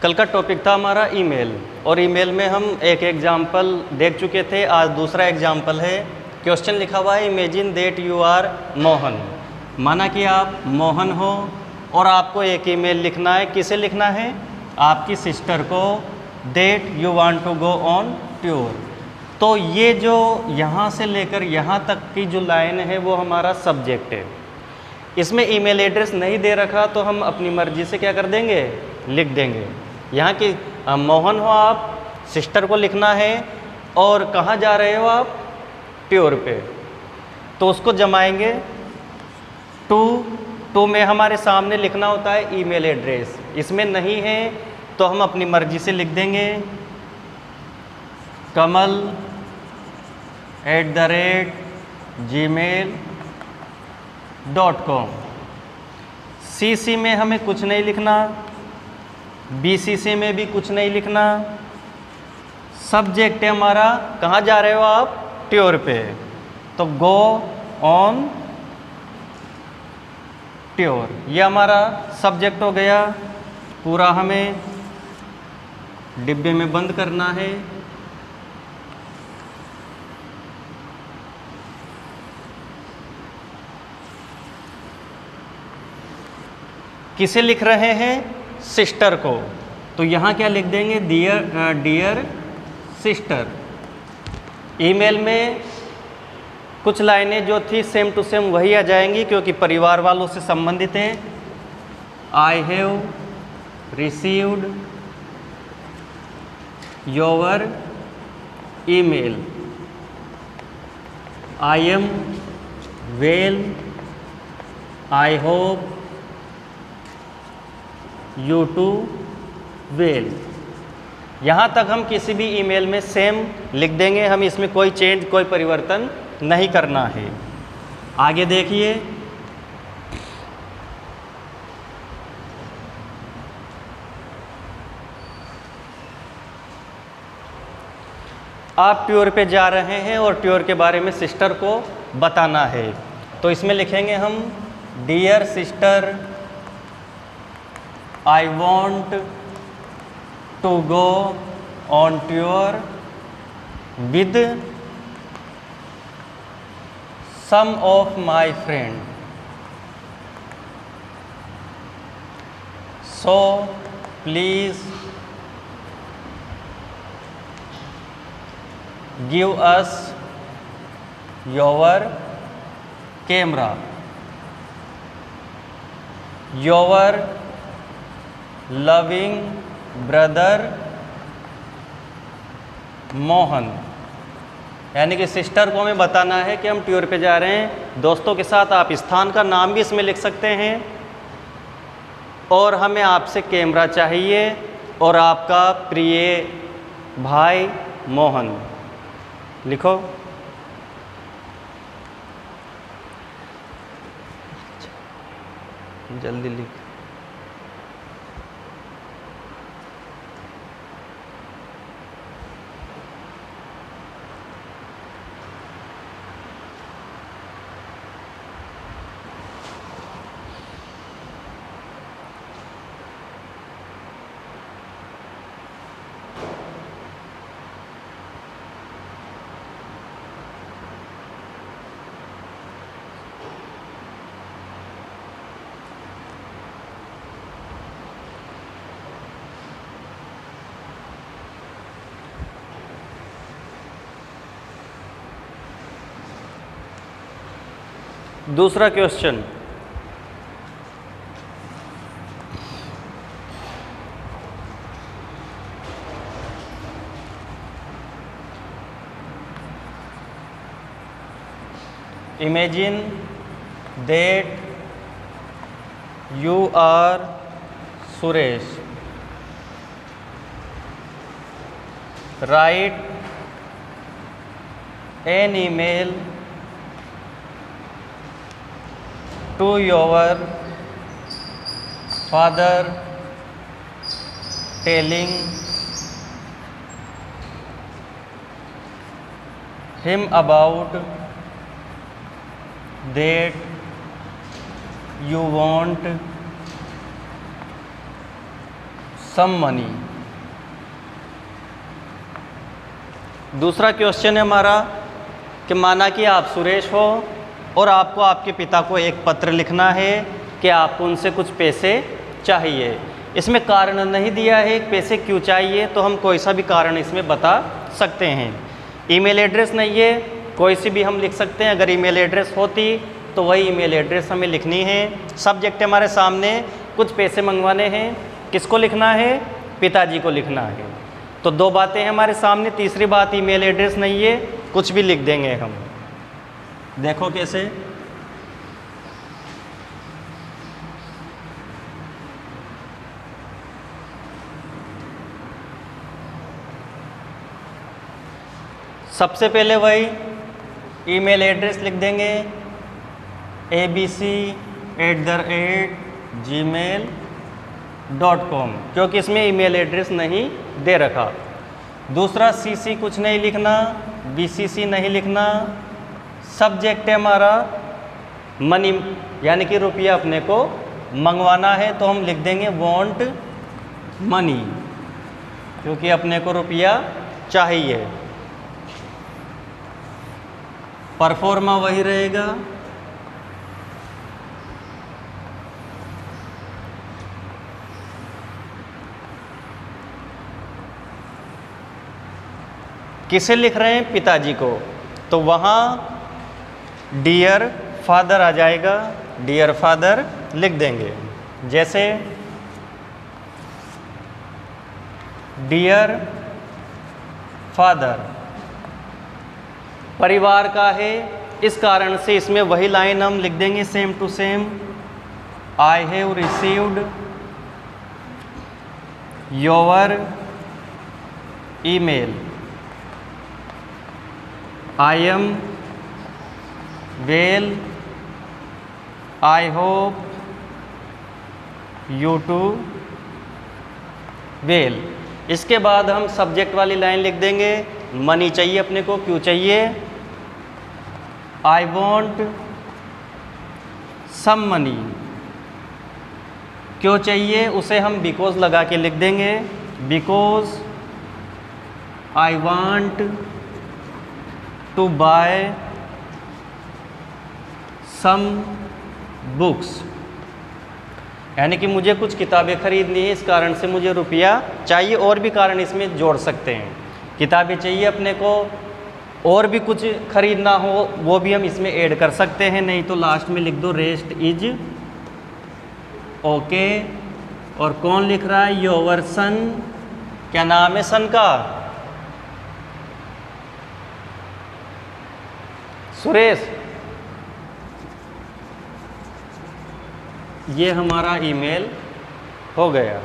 कल का टॉपिक था हमारा ईमेल, और ईमेल में हम एक एग्जाम्पल देख चुके थे। आज दूसरा एग्जाम्पल है। क्वेश्चन लिखा हुआ है, imagine that you are Mohan. माना कि आप मोहन हो और आपको एक ईमेल लिखना है। किसे लिखना है? आपकी सिस्टर को, that you want to go on tour. तो ये जो यहाँ से लेकर यहाँ तक की जो लाइन है वो हमारा सब्जेक्ट है। इसमें ईमेल एड्रेस नहीं दे रखा तो हम अपनी मर्जी से क्या कर देंगे, लिख देंगे। यहाँ की मोहन हो आप, सिस्टर को लिखना है और कहाँ जा रहे हो आप, टूर पे, तो उसको जमाएंगे टू में हमारे सामने लिखना होता है ईमेल एड्रेस। इसमें नहीं है तो हम अपनी मर्जी से लिख देंगे kamal@gmail.com। CC में हमें कुछ नहीं लिखना, BCC में भी कुछ नहीं लिखना। सब्जेक्ट है हमारा, कहाँ जा रहे हो आप, टूर पे, तो गो ऑन टूर, ये हमारा सब्जेक्ट हो गया। पूरा हमें डिब्बे में बंद करना है। किसे लिख रहे हैं? सिस्टर को। तो यहाँ क्या लिख देंगे, डियर सिस्टर। ईमेल में कुछ लाइनें जो थी सेम टू सेम वही आ जाएंगी क्योंकि परिवार वालों से संबंधित हैं। I have received your email, I am well, I hope you too well. यहाँ तक हम किसी भी ईमेल में सेम लिख देंगे। हम इसमें कोई चेंज, कोई परिवर्तन नहीं करना है। आगे देखिए, आप टूर पे जा रहे हैं और टूर के बारे में सिस्टर को बताना है। तो इसमें लिखेंगे हम, dear sister, I want to go on tour with some of my friends, so please give us your camera, your loving brother Mohan. यानी कि सिस्टर को हमें बताना है कि हम टूर पे जा रहे हैं दोस्तों के साथ। आप स्थान का नाम भी इसमें लिख सकते हैं। और हमें आपसे कैमरा चाहिए और आपका प्रिय भाई मोहन। लिखो। जल्दी लिख। दूसरा question, imagine that you are Suresh, write an email to your father telling him about that you want some money. दूसरा क्वेश्चन है हमारा कि माना कि आप सुरेश हो और आपको आपके पिता को एक पत्र लिखना है कि आपको उनसे कुछ पैसे चाहिए। इसमें कारण नहीं दिया है पैसे क्यों चाहिए, तो हम कोई सा भी कारण इसमें बता सकते हैं। ईमेल एड्रेस नहीं है, कोई सी भी हम लिख सकते हैं। अगर ईमेल एड्रेस होती तो वही ईमेल एड्रेस हमें लिखनी है। सब्जेक्ट हमारे सामने, कुछ पैसे मंगवाने हैं, किसको लिखना है, पिताजी को लिखना है। तो दो बातें हैं हमारे सामने। तीसरी बात ईमेल एड्रेस नहीं है, कुछ भी लिख देंगे हम। देखो कैसे, सबसे पहले वही ईमेल एड्रेस लिख देंगे abc@gmail.com, क्योंकि इसमें ईमेल एड्रेस नहीं दे रखा। दूसरा सीसी कुछ नहीं लिखना, बीसीसी नहीं लिखना। सब्जेक्ट है हमारा मनी, यानी कि रुपया अपने को मंगवाना है, तो हम लिख देंगे वांट मनी, क्योंकि अपने को रुपया चाहिए। परफॉर्मा वही रहेगा। किसे लिख रहे हैं, पिताजी को, तो वहाँ डियर फादर आ जाएगा, डियर फादर लिख देंगे। जैसे डियर फादर परिवार का है, इस कारण से इसमें वही लाइन हम लिख देंगे same to same. I have received your email, I am well, I hope you too well. इसके बाद हम सब्जेक्ट वाली लाइन लिख देंगे। मनी चाहिए अपने को, क्यों चाहिए, आई वॉन्ट सम मनी, क्यों चाहिए, उसे हम बिकॉज लगा के लिख देंगे। Because I want to buy some books, यानी कि मुझे कुछ किताबें खरीदनी है, इस कारण से मुझे रुपया चाहिए। और भी कारण इसमें जोड़ सकते हैं, किताबें चाहिए अपने को, और भी कुछ खरीदना हो वो भी हम इसमें ऐड कर सकते हैं। नहीं तो लास्ट में लिख दो रेस्ट इज ओके। और कौन लिख रहा है, योर सन, क्या नाम है सन का, सुरेश। ये हमारा ईमेल हो गया।